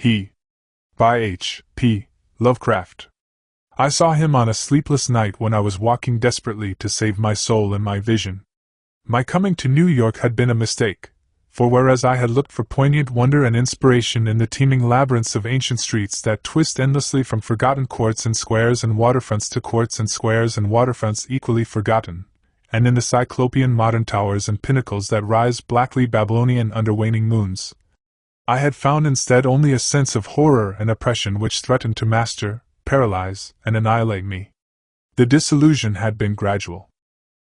He. By H. P. Lovecraft. I saw him on a sleepless night when I was walking desperately to save my soul and my vision. My coming to New York had been a mistake, for whereas I had looked for poignant wonder and inspiration in the teeming labyrinths of ancient streets that twist endlessly from forgotten courts and squares and waterfronts to courts and squares and waterfronts equally forgotten, and in the cyclopean modern towers and pinnacles that rise blackly Babylonian under waning moons, I had found instead only a sense of horror and oppression which threatened to master, paralyze, and annihilate me. The disillusion had been gradual.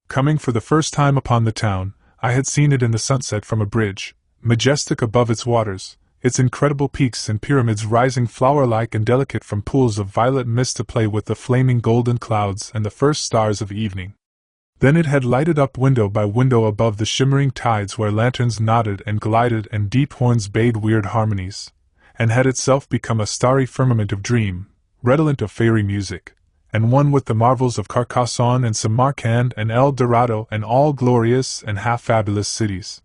Coming for the first time upon the town, I had seen it in the sunset from a bridge, majestic above its waters, its incredible peaks and pyramids rising flower-like and delicate from pools of violet mist to play with the flaming golden clouds and the first stars of evening. Then it had lighted up window by window above the shimmering tides where lanterns nodded and glided and deep horns bayed weird harmonies, and had itself become a starry firmament of dream, redolent of fairy music, and one with the marvels of Carcassonne and Samarcand and El Dorado and all glorious and half-fabulous cities.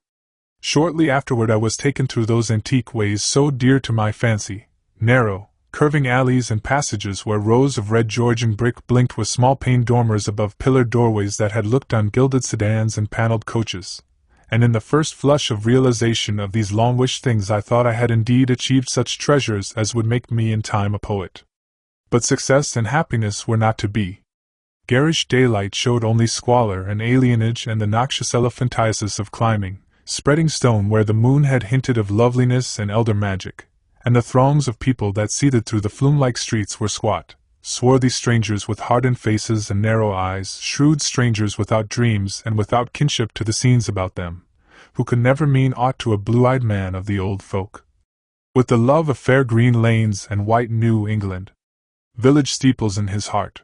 Shortly afterward I was taken through those antique ways so dear to my fancy, narrow, curving alleys and passages where rows of red Georgian brick blinked with small-paned dormers above pillared doorways that had looked on gilded sedans and paneled coaches, and in the first flush of realization of these long-wished things I thought I had indeed achieved such treasures as would make me in time a poet. But success and happiness were not to be. Garish daylight showed only squalor and alienage and the noxious elephantiasis of climbing, spreading stone where the moon had hinted of loveliness and elder magic, and the throngs of people that seethed through the flume-like streets were squat, swarthy strangers with hardened faces and narrow eyes, shrewd strangers without dreams and without kinship to the scenes about them, who could never mean aught to a blue-eyed man of the old folk, with the love of fair green lanes and white New England village steeples in his heart.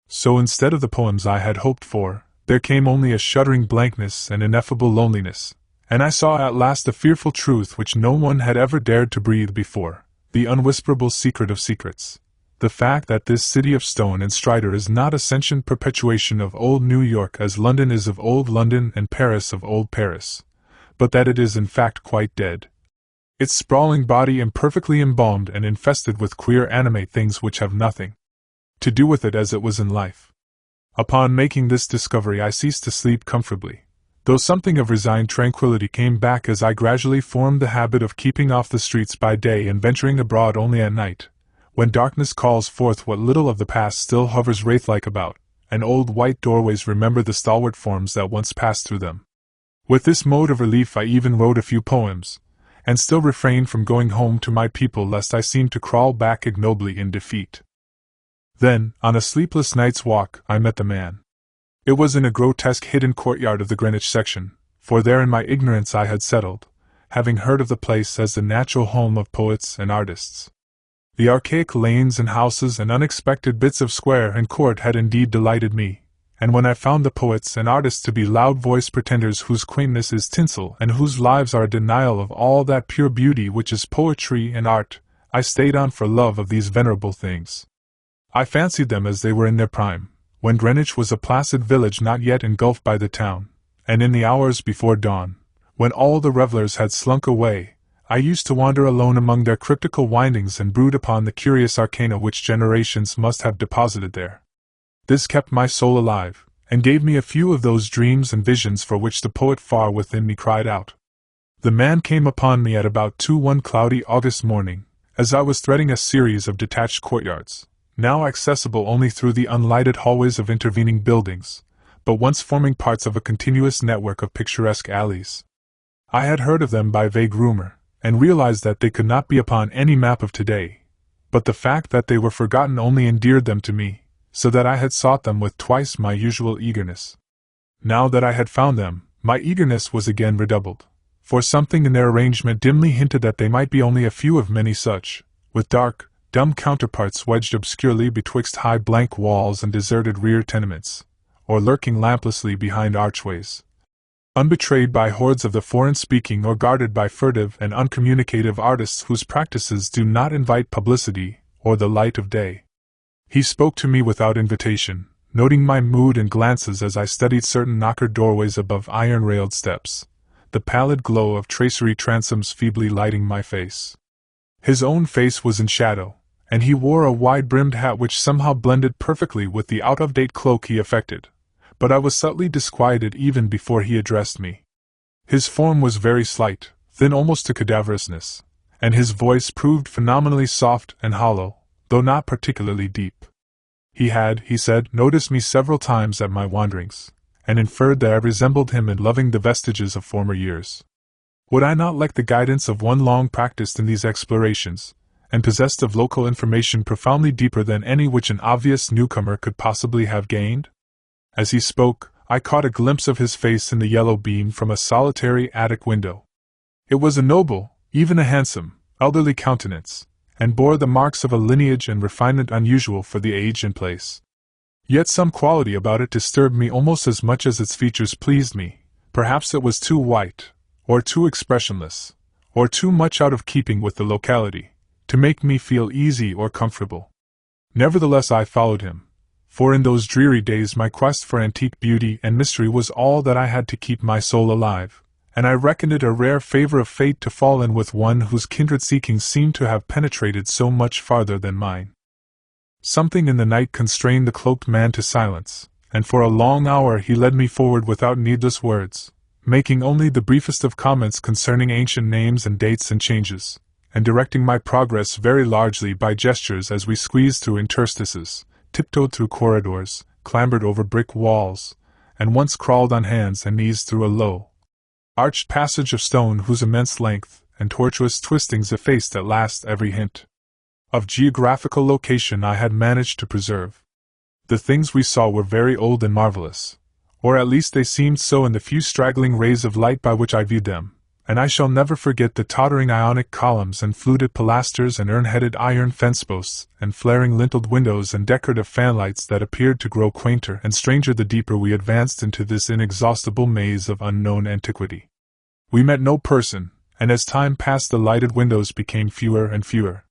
So instead of the poems I had hoped for, there came only a shuddering blankness and ineffable loneliness, and I saw at last the fearful truth which no one had ever dared to breathe before, the unwhisperable secret of secrets, the fact that this city of stone and strider is not a sentient perpetuation of old New York as London is of old London and Paris of old Paris, but that it is in fact quite dead, its sprawling body imperfectly embalmed and infested with queer animate things which have nothing to do with it as it was in life. Upon making this discovery I ceased to sleep comfortably, though something of resigned tranquility came back as I gradually formed the habit of keeping off the streets by day and venturing abroad only at night, when darkness calls forth what little of the past still hovers wraith-like about, and old white doorways remember the stalwart forms that once passed through them. With this mode of relief I even wrote a few poems, and still refrained from going home to my people lest I seemed to crawl back ignobly in defeat. Then, on a sleepless night's walk, I met the man. It was in a grotesque hidden courtyard of the Greenwich section, for there in my ignorance I had settled, having heard of the place as the natural home of poets and artists. The archaic lanes and houses and unexpected bits of square and court had indeed delighted me, and when I found the poets and artists to be loud-voiced pretenders whose quaintness is tinsel and whose lives are a denial of all that pure beauty which is poetry and art, I stayed on for love of these venerable things. I fancied them as they were in their prime, when Greenwich was a placid village not yet engulfed by the town, and in the hours before dawn, when all the revellers had slunk away, I used to wander alone among their cryptical windings and brood upon the curious arcana which generations must have deposited there. This kept my soul alive, and gave me a few of those dreams and visions for which the poet far within me cried out. The man came upon me at about 2 one cloudy August morning, as I was threading a series of detached courtyards, now accessible only through the unlighted hallways of intervening buildings, but once forming parts of a continuous network of picturesque alleys. I had heard of them by vague rumor, and realized that they could not be upon any map of today, but the fact that they were forgotten only endeared them to me, so that I had sought them with twice my usual eagerness. Now that I had found them, my eagerness was again redoubled, for something in their arrangement dimly hinted that they might be only a few of many such, with dark, dumb counterparts wedged obscurely betwixt high blank walls and deserted rear tenements, or lurking lamplessly behind archways, unbetrayed by hordes of the foreign-speaking or guarded by furtive and uncommunicative artists whose practices do not invite publicity or the light of day. He spoke to me without invitation, noting my mood and glances as I studied certain knockered doorways above iron-railed steps, the pallid glow of tracery transoms feebly lighting my face. His own face was in shadow, and he wore a wide-brimmed hat which somehow blended perfectly with the out-of-date cloak he affected, but I was subtly disquieted even before he addressed me. His form was very slight, thin almost to cadaverousness, and his voice proved phenomenally soft and hollow, though not particularly deep. He had, he said, noticed me several times at my wanderings, and inferred that I resembled him in loving the vestiges of former years. Would I not like the guidance of one long practiced in these explorations, and possessed of local information profoundly deeper than any which an obvious newcomer could possibly have gained? As he spoke, I caught a glimpse of his face in the yellow beam from a solitary attic window. It was a noble, even a handsome, elderly countenance, and bore the marks of a lineage and refinement unusual for the age and place. Yet some quality about it disturbed me almost as much as its features pleased me. Perhaps it was too white, or too expressionless, or too much out of keeping with the locality, to make me feel easy or comfortable. Nevertheless I followed him, for in those dreary days my quest for antique beauty and mystery was all that I had to keep my soul alive, and I reckoned it a rare favor of fate to fall in with one whose kindred seekings seemed to have penetrated so much farther than mine. Something in the night constrained the cloaked man to silence, and for a long hour he led me forward without needless words, making only the briefest of comments concerning ancient names and dates and changes, and directing my progress very largely by gestures as we squeezed through interstices, tiptoed through corridors, clambered over brick walls, and once crawled on hands and knees through a low, arched passage of stone whose immense length and tortuous twistings effaced at last every hint of geographical location I had managed to preserve. The things we saw were very old and marvelous, or at least they seemed so in the few straggling rays of light by which I viewed them, and I shall never forget the tottering Ionic columns and fluted pilasters and urn-headed iron fence-posts and flaring linteled windows and decorative fanlights that appeared to grow quainter and stranger the deeper we advanced into this inexhaustible maze of unknown antiquity. We met no person, and as time passed the lighted windows became fewer and fewer.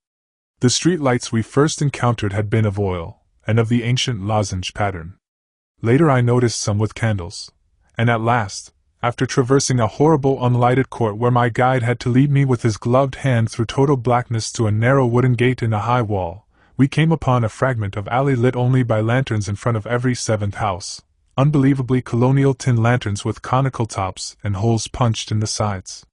The street lights we first encountered had been of oil, and of the ancient lozenge pattern. Later I noticed some with candles, and at last, after traversing a horrible unlighted court where my guide had to lead me with his gloved hand through total blackness to a narrow wooden gate in a high wall, we came upon a fragment of alley lit only by lanterns in front of every seventh house, unbelievably colonial tin lanterns with conical tops and holes punched in the sides.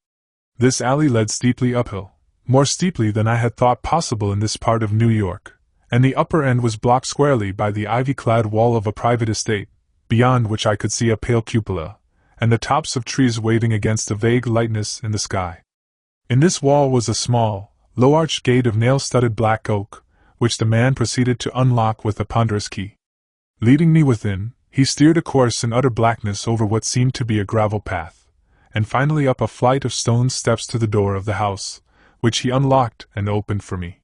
This alley led steeply uphill, more steeply than I had thought possible in this part of New York, and the upper end was blocked squarely by the ivy-clad wall of a private estate, beyond which I could see a pale cupola, and the tops of trees waving against a vague lightness in the sky. In this wall was a small, low-arched gate of nail-studded black oak, which the man proceeded to unlock with a ponderous key. Leading me within, he steered a course in utter blackness over what seemed to be a gravel path, and finally up a flight of stone steps to the door of the house, which he unlocked and opened for me.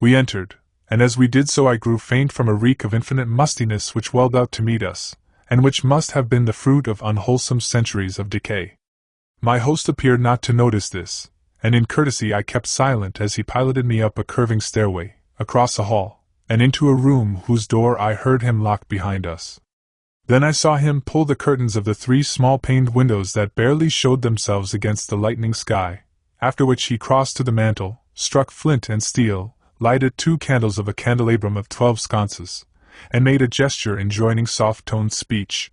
We entered, and as we did so I grew faint from a reek of infinite mustiness which welled out to meet us, and which must have been the fruit of unwholesome centuries of decay. My host appeared not to notice this, and in courtesy I kept silent as he piloted me up a curving stairway, across a hall, and into a room whose door I heard him lock behind us. Then I saw him pull the curtains of the 3 small paned windows that barely showed themselves against the lightening sky, after which he crossed to the mantel, struck flint and steel, lighted 2 candles of a candelabrum of 12 sconces, and made a gesture enjoining soft-toned speech.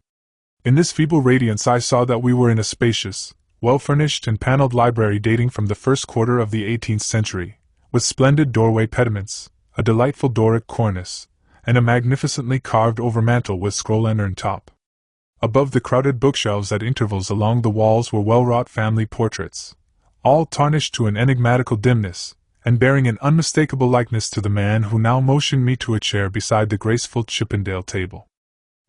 In this feeble radiance I saw that we were in a spacious, well-furnished and paneled library dating from the first quarter of the 18th century, with splendid doorway pediments, a delightful Doric cornice, and a magnificently carved overmantel with scroll and urn top. Above the crowded bookshelves at intervals along the walls were well-wrought family portraits, all tarnished to an enigmatical dimness, and bearing an unmistakable likeness to the man who now motioned me to a chair beside the graceful Chippendale table.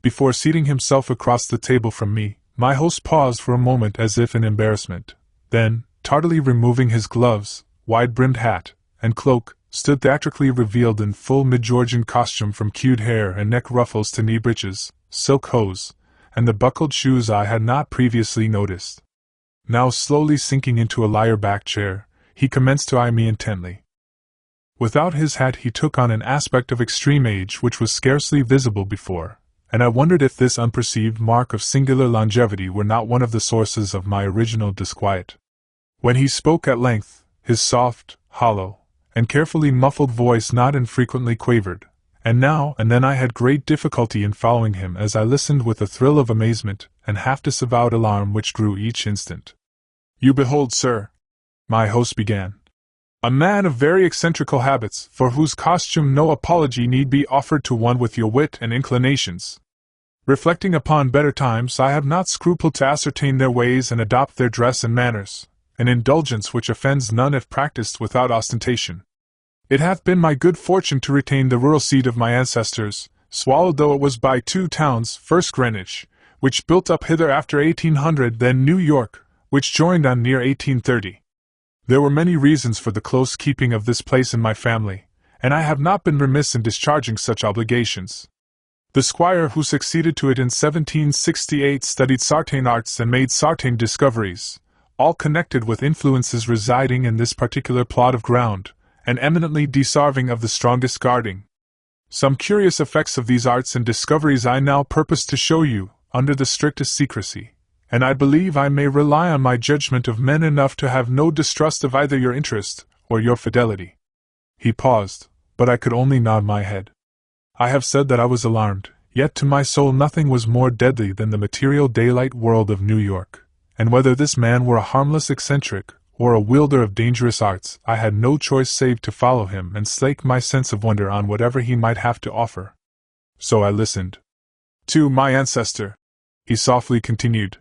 Before seating himself across the table from me, my host paused for a moment as if in embarrassment, then, tardily removing his gloves, wide-brimmed hat, and cloak, stood theatrically revealed in full mid-Georgian costume from queued hair and neck ruffles to knee breeches, silk hose, and the buckled shoes I had not previously noticed. Now slowly sinking into a lyre-backed chair, he commenced to eye me intently. Without his hat he took on an aspect of extreme age which was scarcely visible before, and I wondered if this unperceived mark of singular longevity were not one of the sources of my original disquiet. When he spoke at length, his soft, hollow, and carefully muffled voice not infrequently quavered, and now and then I had great difficulty in following him as I listened with a thrill of amazement and half-disavowed alarm which grew each instant. "You behold, sir," my host began, "a man of very eccentrical habits, for whose costume no apology need be offered to one with your wit and inclinations. Reflecting upon better times, I have not scrupled to ascertain their ways and adopt their dress and manners, an indulgence which offends none if practiced without ostentation. It hath been my good fortune to retain the rural seat of my ancestors, swallowed though it was by two towns, first Greenwich, which built up hither after 1800, then New York, which joined on near 1830. There were many reasons for the close keeping of this place in my family, and I have not been remiss in discharging such obligations. The squire who succeeded to it in 1768 studied certain arts and made certain discoveries, all connected with influences residing in this particular plot of ground, and eminently deserving of the strongest guarding. Some curious effects of these arts and discoveries I now purpose to show you, under the strictest secrecy, and I believe I may rely on my judgment of men enough to have no distrust of either your interest or your fidelity." He paused, but I could only nod my head. I have said that I was alarmed, yet to my soul nothing was more deadly than the material daylight world of New York, and whether this man were a harmless eccentric, or a wielder of dangerous arts, I had no choice save to follow him and slake my sense of wonder on whatever he might have to offer. So I listened. "To my ancestor," he softly continued,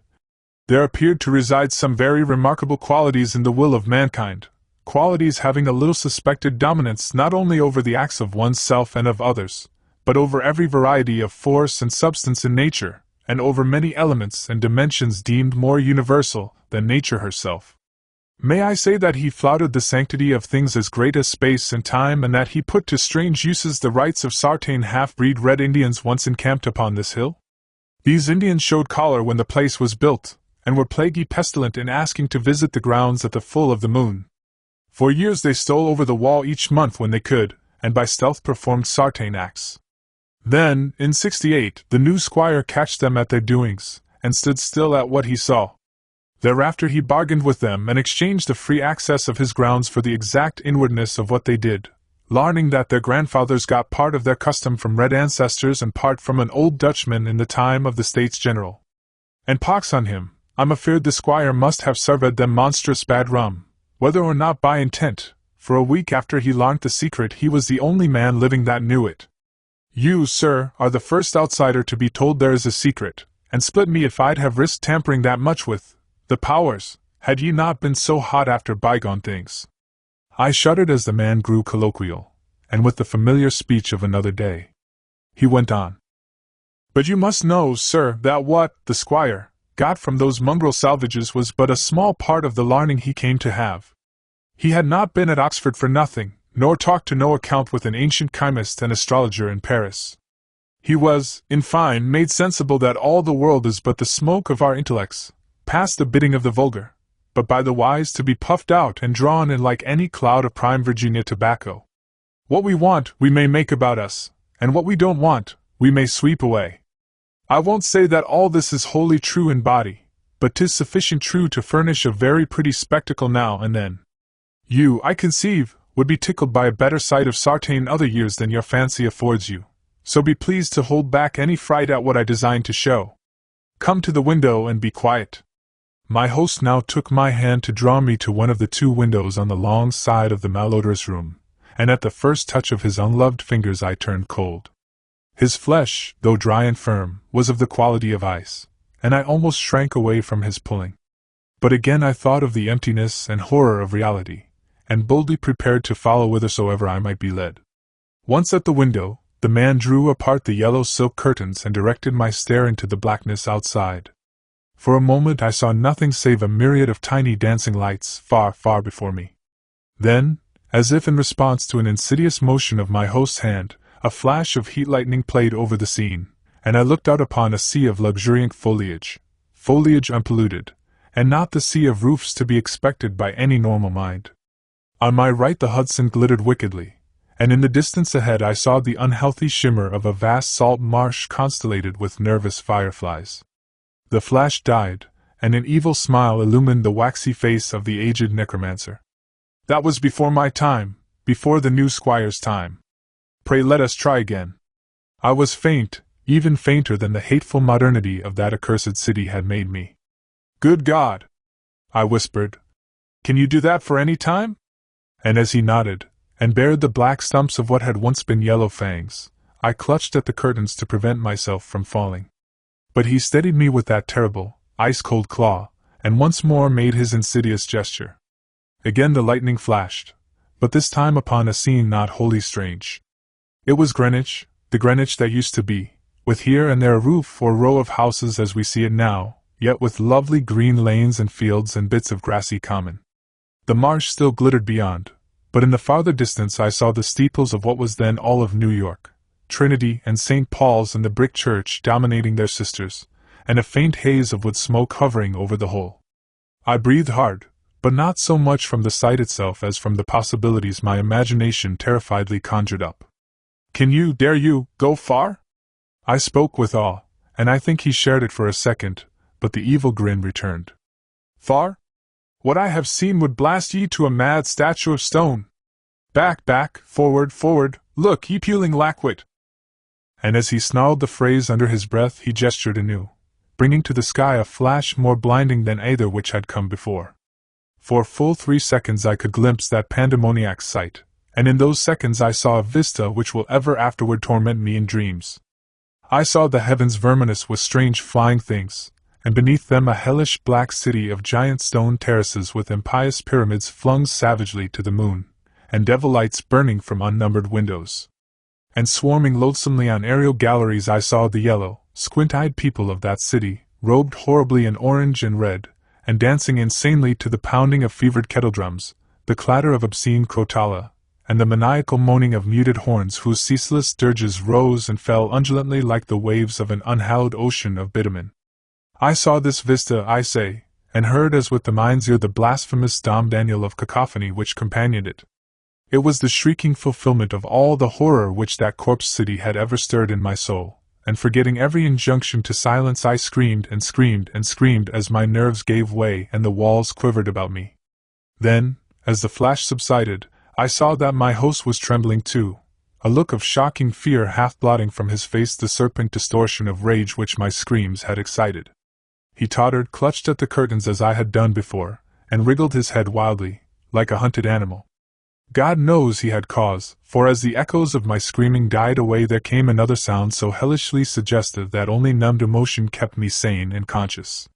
"there appeared to reside some very remarkable qualities in the will of mankind, qualities having a little suspected dominance not only over the acts of oneself and of others, but over every variety of force and substance in nature, and over many elements and dimensions deemed more universal than nature herself. May I say that he flouted the sanctity of things as great as space and time, and that he put to strange uses the rights of certain half-breed Red Indians once encamped upon this hill? These Indians showed choler when the place was built, and were plaguy pestilent in asking to visit the grounds at the full of the moon. For years they stole over the wall each month when they could, and by stealth performed certain acts. Then, in 68, the new squire catched them at their doings, and stood still at what he saw. Thereafter he bargained with them and exchanged the free access of his grounds for the exact inwardness of what they did, learning that their grandfathers got part of their custom from red ancestors and part from an old Dutchman in the time of the States General. And pox on him, I'm afeard the squire must have served them monstrous bad rum, whether or not by intent, for a week after he learnt the secret he was the only man living that knew it. You, sir, are the first outsider to be told there is a secret, and split me if I'd have risked tampering that much with the powers, had ye not been so hot after bygone things." I shuddered as the man grew colloquial, and with the familiar speech of another day. He went on. "But you must know, sir, that what the squire got from those mongrel salvages was but a small part of the learning he came to have. He had not been at Oxford for nothing, nor talked to no account with an ancient chymist and astrologer in Paris. He was, in fine, made sensible that all the world is but the smoke of our intellects, past the bidding of the vulgar, but by the wise to be puffed out and drawn in like any cloud of prime Virginia tobacco. What we want, we may make about us, and what we don't want, we may sweep away. I won't say that all this is wholly true in body, but 'tis sufficient true to furnish a very pretty spectacle now and then. You, I conceive, would be tickled by a better sight of certain other years than your fancy affords you, so be pleased to hold back any fright at what I design to show. Come to the window and be quiet." My host now took my hand to draw me to one of the two windows on the long side of the malodorous room, and at the first touch of his unloved fingers I turned cold. His flesh, though dry and firm, was of the quality of ice, and I almost shrank away from his pulling. But again I thought of the emptiness and horror of reality, and boldly prepared to follow whithersoever I might be led. Once at the window, the man drew apart the yellow silk curtains and directed my stare into the blackness outside. For a moment I saw nothing save a myriad of tiny dancing lights far, far before me. Then, as if in response to an insidious motion of my host's hand, a flash of heat lightning played over the scene, and I looked out upon a sea of luxuriant foliage unpolluted, and not the sea of roofs to be expected by any normal mind. On my right the Hudson glittered wickedly, and in the distance ahead I saw the unhealthy shimmer of a vast salt marsh constellated with nervous fireflies. The flash died, and an evil smile illumined the waxy face of the aged necromancer. That was before my time, before the new squire's time. Pray let us try again. I was faint, even fainter than the hateful modernity of that accursed city had made me. Good God! I whispered. Can you do that for any time? And as he nodded, and bared the black stumps of what had once been yellow fangs, I clutched at the curtains to prevent myself from falling. But he steadied me with that terrible, ice-cold claw, and once more made his insidious gesture. Again the lightning flashed, but this time upon a scene not wholly strange. It was Greenwich, the Greenwich that used to be, with here and there a roof or row of houses as we see it now, yet with lovely green lanes and fields and bits of grassy common. The marsh still glittered beyond, but in the farther distance I saw the steeples of what was then all of New York, Trinity and St. Paul's and the brick church dominating their sisters, and a faint haze of wood smoke hovering over the whole. I breathed hard, but not so much from the sight itself as from the possibilities my imagination terrifiedly conjured up. Dare you, go far? I spoke with awe, and I think he shared it for a second, but the evil grin returned. Far? What I have seen would blast ye to a mad statue of stone. Back, back, forward, forward, look, ye puling lackwit. And as he snarled the phrase under his breath, he gestured anew, bringing to the sky a flash more blinding than either which had come before. For full 3 seconds I could glimpse that pandemoniac sight, and in those seconds I saw a vista which will ever afterward torment me in dreams. I saw the heavens verminous with strange flying things, and beneath them a hellish black city of giant stone terraces with impious pyramids flung savagely to the moon, and devil lights burning from unnumbered windows. And swarming loathsomely on aerial galleries I saw the yellow, squint-eyed people of that city, robed horribly in orange and red, and dancing insanely to the pounding of fevered kettledrums, the clatter of obscene crotala, and the maniacal moaning of muted horns whose ceaseless dirges rose and fell undulantly like the waves of an unhallowed ocean of bitumen. I saw this vista, I say, and heard as with the mind's ear the blasphemous Dom Daniel of cacophony which companioned it. It was the shrieking fulfillment of all the horror which that corpse city had ever stirred in my soul, and forgetting every injunction to silence I screamed and screamed and screamed as my nerves gave way and the walls quivered about me. Then, as the flash subsided, I saw that my host was trembling too, a look of shocking fear half blotting from his face the serpent distortion of rage which my screams had excited. He tottered, clutched at the curtains as I had done before, and wriggled his head wildly, like a hunted animal. God knows he had cause, for as the echoes of my screaming died away there came another sound so hellishly suggestive that only numbed emotion kept me sane and conscious.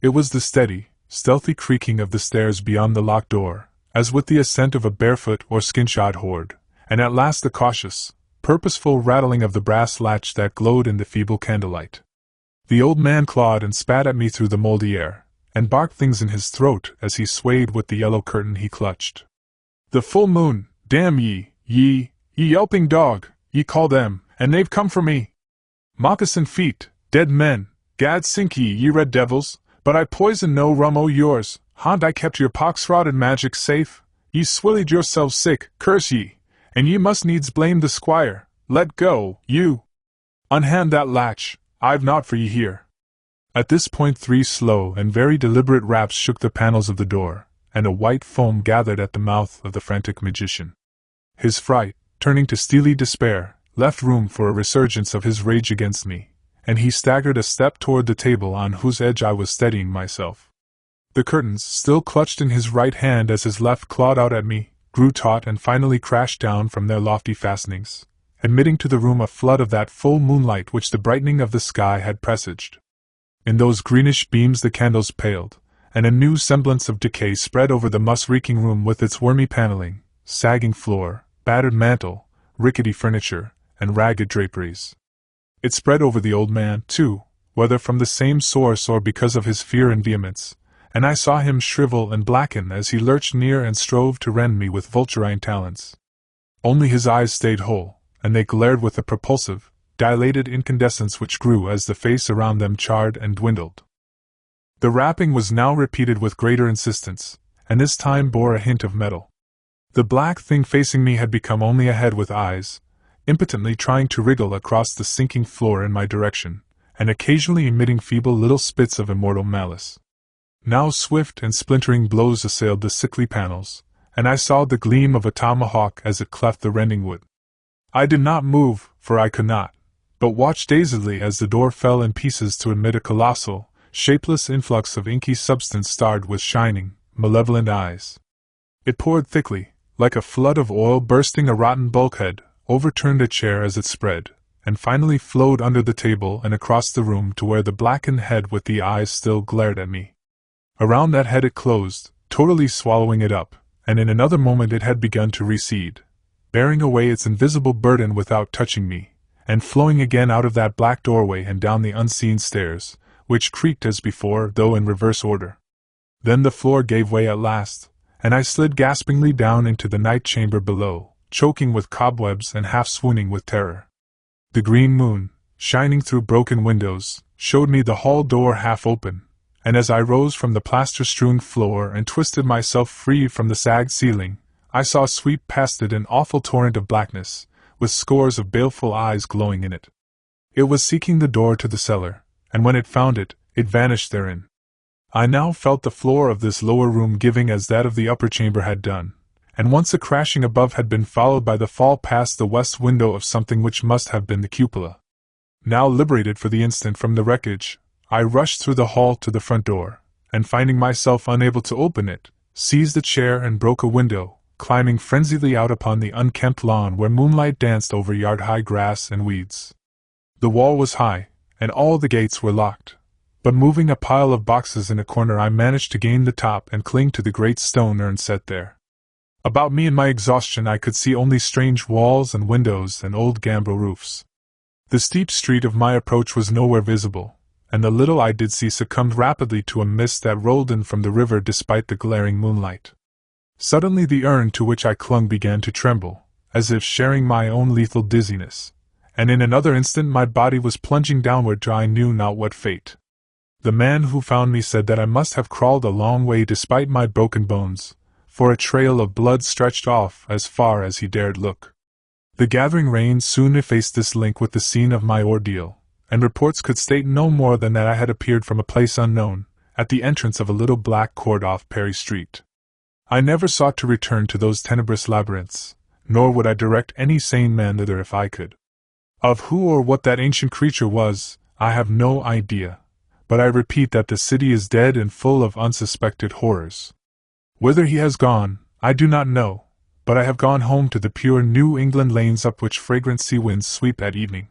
It was the steady, stealthy creaking of the stairs beyond the locked door, as with the ascent of a barefoot or skin-shod horde, and at last the cautious, purposeful rattling of the brass latch that glowed in the feeble candlelight. The old man clawed and spat at me through the moldy air, and barked things in his throat as he swayed with the yellow curtain he clutched. The full moon, damn ye, ye yelping dog, ye call them, and they've come for me. Moccasin feet, dead men, gad sink ye red devils, but I poison no rum o' yours, haunt I kept your pox-rotted magic safe, ye swillied yourselves sick, curse ye, and ye must needs blame the squire, let go, you. Unhand that latch, I've naught for ye here. At this point 3 slow and very deliberate raps shook the panels of the door, and a white foam gathered at the mouth of the frantic magician. His fright, turning to steely despair, left room for a resurgence of his rage against me, and he staggered a step toward the table on whose edge I was steadying myself. The curtains, still clutched in his right hand as his left clawed out at me, grew taut and finally crashed down from their lofty fastenings, admitting to the room a flood of that full moonlight which the brightening of the sky had presaged. In those greenish beams the candles paled, and a new semblance of decay spread over the muss-reeking room with its wormy paneling, sagging floor, battered mantel, rickety furniture, and ragged draperies. It spread over the old man, too, whether from the same source or because of his fear and vehemence, and I saw him shrivel and blacken as he lurched near and strove to rend me with vulturine talons. Only his eyes stayed whole, and they glared with a propulsive, dilated incandescence which grew as the face around them charred and dwindled. The rapping was now repeated with greater insistence, and this time bore a hint of metal. The black thing facing me had become only a head with eyes, impotently trying to wriggle across the sinking floor in my direction, and occasionally emitting feeble little spits of immortal malice. Now swift and splintering blows assailed the sickly panels, and I saw the gleam of a tomahawk as it cleft the rending wood. I did not move, for I could not, but watched dazedly as the door fell in pieces to admit a colossal, shapeless influx of inky substance starred with shining, malevolent eyes. It poured thickly, like a flood of oil bursting a rotten bulkhead, overturned a chair as it spread, and finally flowed under the table and across the room to where the blackened head with the eyes still glared at me. Around that head it closed, totally swallowing it up, and in another moment it had begun to recede, bearing away its invisible burden without touching me, and flowing again out of that black doorway and down the unseen stairs, which creaked as before, though in reverse order. Then the floor gave way at last, and I slid gaspingly down into the night chamber below, choking with cobwebs and half swooning with terror. The green moon, shining through broken windows, showed me the hall door half open, and as I rose from the plaster-strewn floor and twisted myself free from the sagged ceiling, I saw sweep past it an awful torrent of blackness, with scores of baleful eyes glowing in it. It was seeking the door to the cellar, and when it found it, it vanished therein. I now felt the floor of this lower room giving as that of the upper chamber had done, and once a crashing above had been followed by the fall past the west window of something which must have been the cupola. Now liberated for the instant from the wreckage, I rushed through the hall to the front door, and finding myself unable to open it, seized a chair and broke a window, climbing frenziedly out upon the unkempt lawn where moonlight danced over yard-high grass and weeds. The wall was high, and all the gates were locked, but moving a pile of boxes in a corner I managed to gain the top and cling to the great stone urn set there. About me in my exhaustion I could see only strange walls and windows and old gambrel roofs. The steep street of my approach was nowhere visible, and the little I did see succumbed rapidly to a mist that rolled in from the river despite the glaring moonlight. Suddenly the urn to which I clung began to tremble, as if sharing my own lethal dizziness, and in another instant my body was plunging downward to I knew not what fate. The man who found me said that I must have crawled a long way despite my broken bones, for a trail of blood stretched off as far as he dared look. The gathering rain soon effaced this link with the scene of my ordeal, and reports could state no more than that I had appeared from a place unknown, at the entrance of a little black court off Perry Street. I never sought to return to those tenebrous labyrinths, nor would I direct any sane man thither if I could. Of who or what that ancient creature was, I have no idea, but I repeat that the city is dead and full of unsuspected horrors. Whither he has gone, I do not know, but I have gone home to the pure New England lanes up which fragrant sea winds sweep at evening.